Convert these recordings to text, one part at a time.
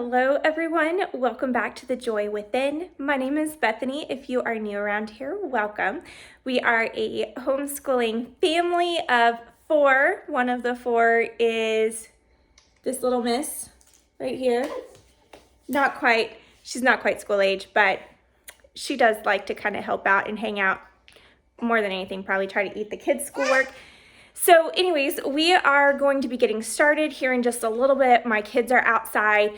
Hello everyone, welcome back to The Joy Within. My name is Bethany. If you are new around here, welcome. We are a homeschooling family of 4. One of the 4 is this little miss right here. She's not quite school age, but she does like to kind of help out and hang out more than anything, probably try to eat the kids' schoolwork. So anyways, we are going to be getting started here in just a little bit. My kids are outside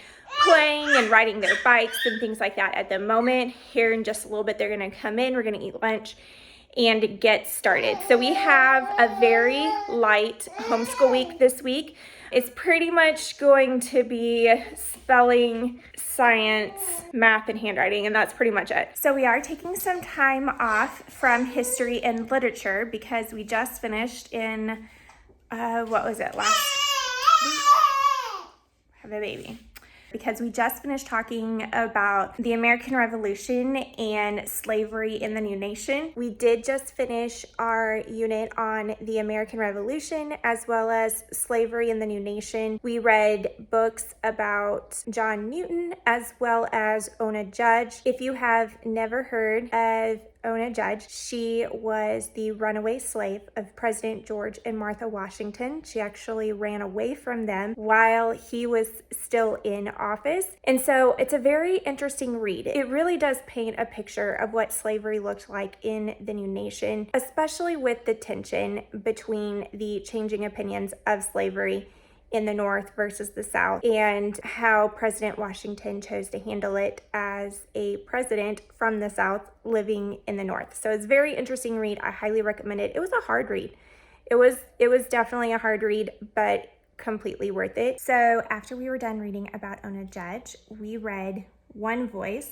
playing and riding their bikes and things like that at the moment. Here in just a little bit, they're gonna come in, we're gonna eat lunch and get started. So we have a very light homeschool week this week. It's pretty much going to be spelling, science, math, and handwriting, and that's pretty much it. So we are taking some time off from history and literature because we just finished in, last week? Have a baby. Because we just finished talking about the American Revolution and slavery in the new nation. We did just finish our unit on the American Revolution as well as slavery in the new nation. We read books about John Newton as well as Ona Judge. If you have never heard of Ona Judge, she was the runaway slave of President George and Martha Washington. She actually ran away from them while he was still in office. And so it's a very interesting read. It really does paint a picture of what slavery looked like in the new nation, especially with the tension between the changing opinions of slavery in the North versus the South, and how President Washington chose to handle it as a president from the South living in the North. So it's a very interesting read. I highly recommend it. It was a hard read. It was definitely a hard read, but completely worth it. So after we were done reading about Ona Judge, we read One Voice,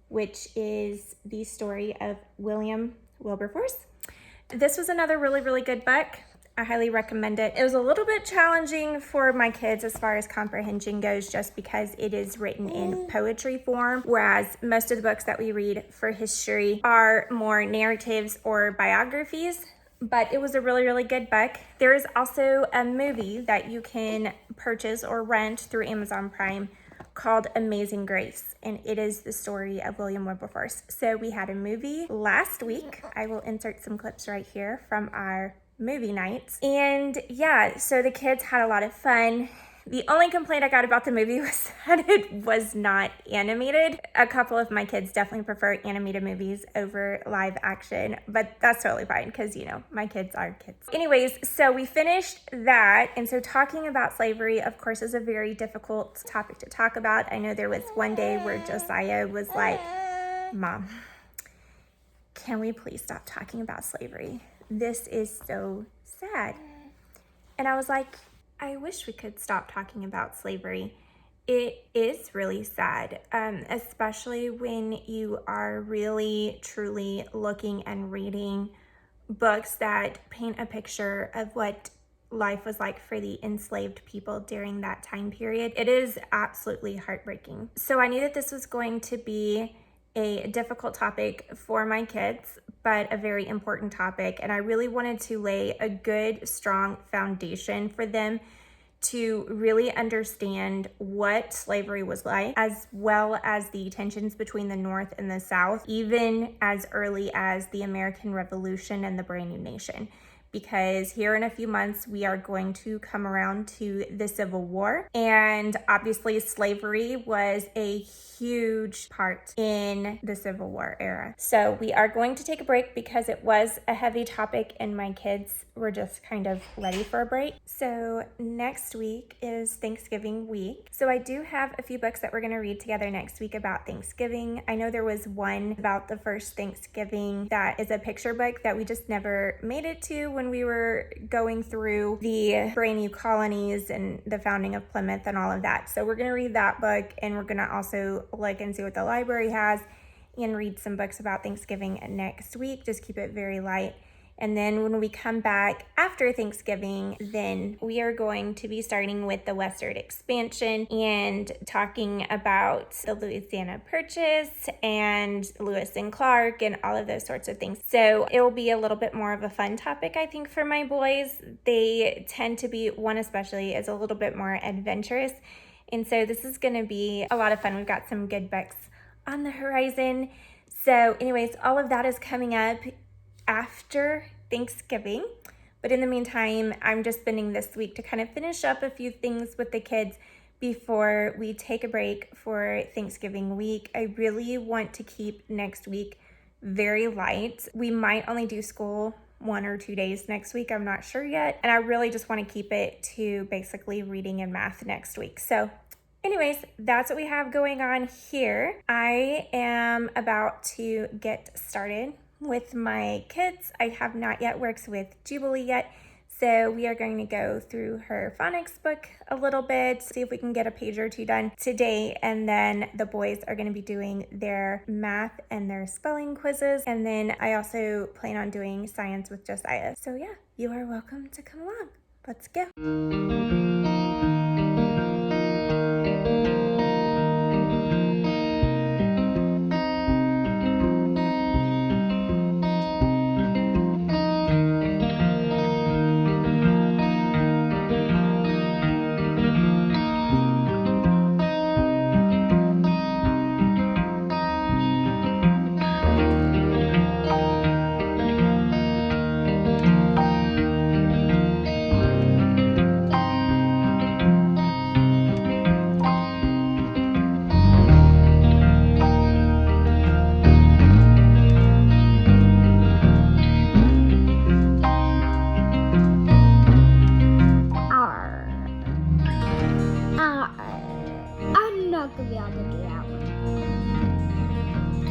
which is the story of William Wilberforce. This was another really, really good book. I highly recommend it. It was a little bit challenging for my kids as far as comprehension goes, just because it is written in poetry form, whereas most of the books that we read for history are more narratives or biographies. But it was a really, really good book. There is also a movie that you can purchase or rent through Amazon Prime called Amazing Grace, and it is the story of William Wilberforce. So we had a movie last week. I will insert some clips right here from our movie nights. And yeah, so the kids had a lot of fun. The only complaint I got about the movie was that it was not animated. A couple of my kids definitely prefer animated movies over live action, but that's totally fine because, you know, my kids are kids. Anyways, so we finished that. And so talking about slavery, of course, is a very difficult topic to talk about. I know there was one day where Josiah was like, "Mom, can we please stop talking about slavery? This is so sad." And I was like, I wish we could stop talking about slavery. It is really sad, especially when you are really, truly looking and reading books that paint a picture of what life was like for the enslaved people during that time period. It is absolutely heartbreaking. So I knew that this was going to be a difficult topic for my kids, but a very important topic. And I really wanted to lay a good, strong foundation for them to really understand what slavery was like, as well as the tensions between the North and the South, even as early as the American Revolution and the brand new nation. Because here in a few months, we are going to come around to the Civil War. And obviously slavery was a huge part in the Civil War era. So we are going to take a break because it was a heavy topic and my kids were just kind of ready for a break. So next week is Thanksgiving week. So I do have a few books that we're going to read together next week about Thanksgiving. I know there was one about the first Thanksgiving that is a picture book that we just never made it to when we were going through the brand new colonies and the founding of Plymouth and all of that. So we're going to read that book, and we're going to also look and see what the library has and read some books about Thanksgiving next week. Just keep it very light. And then when we come back after Thanksgiving, then we are going to be starting with the westward expansion and talking about the Louisiana Purchase and Lewis and Clark and all of those sorts of things. So it will be a little bit more of a fun topic, I think, for my boys. They tend to be, one especially, is a little bit more adventurous And so this is gonna be a lot of fun. We've got some good books on the horizon. So anyways, all of that is coming up after Thanksgiving. But in the meantime, I'm just spending this week to kind of finish up a few things with the kids before we take a break for Thanksgiving week. I really want to keep next week very light. We might only do school 1 or 2 days next week. I'm not sure yet. And I really just want to keep it to basically reading and math next week. So anyways, that's what we have going on here. I am about to get started with my kids. I have not yet worked with Jubilee yet. So we are going to go through her phonics book a little bit, see if we can get a page or two done today. And then the boys are going to be doing their math and their spelling quizzes. And then I also plan on doing science with Josiah. So yeah, you are welcome to come along. Let's go.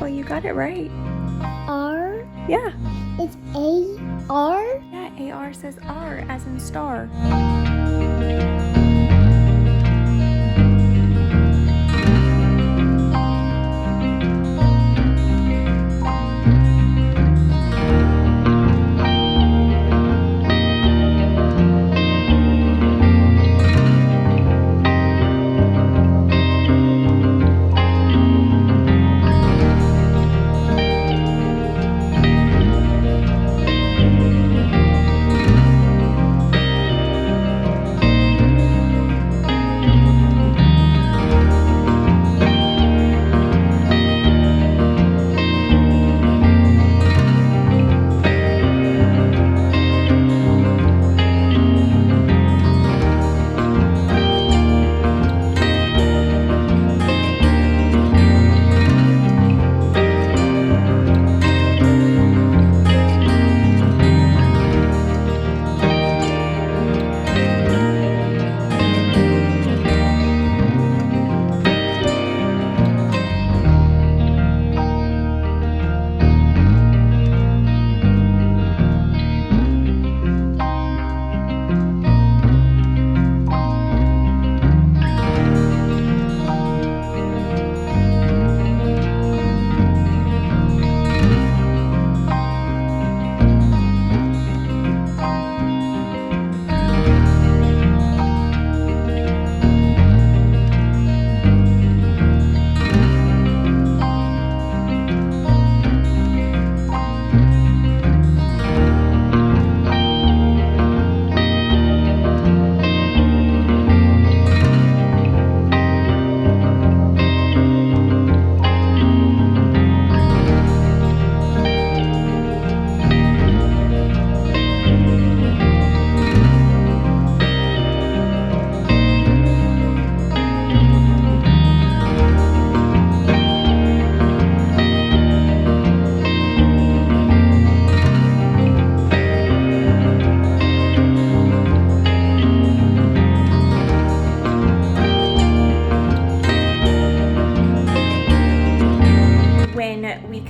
Well, you got it right. R? Yeah. It's A-R? Yeah, A-R says R as in star.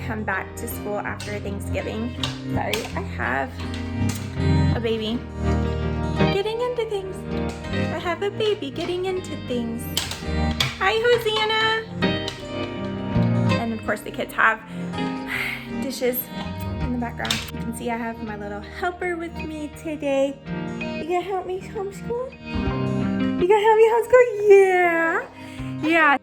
Come back to school after Thanksgiving. Sorry, I have a baby getting into things. I have a baby getting into things. Hi, Hosanna. And of course the kids have dishes in the background. You can see I have my little helper with me today. You gonna help me homeschool? You gonna help me homeschool? Yeah. Yeah,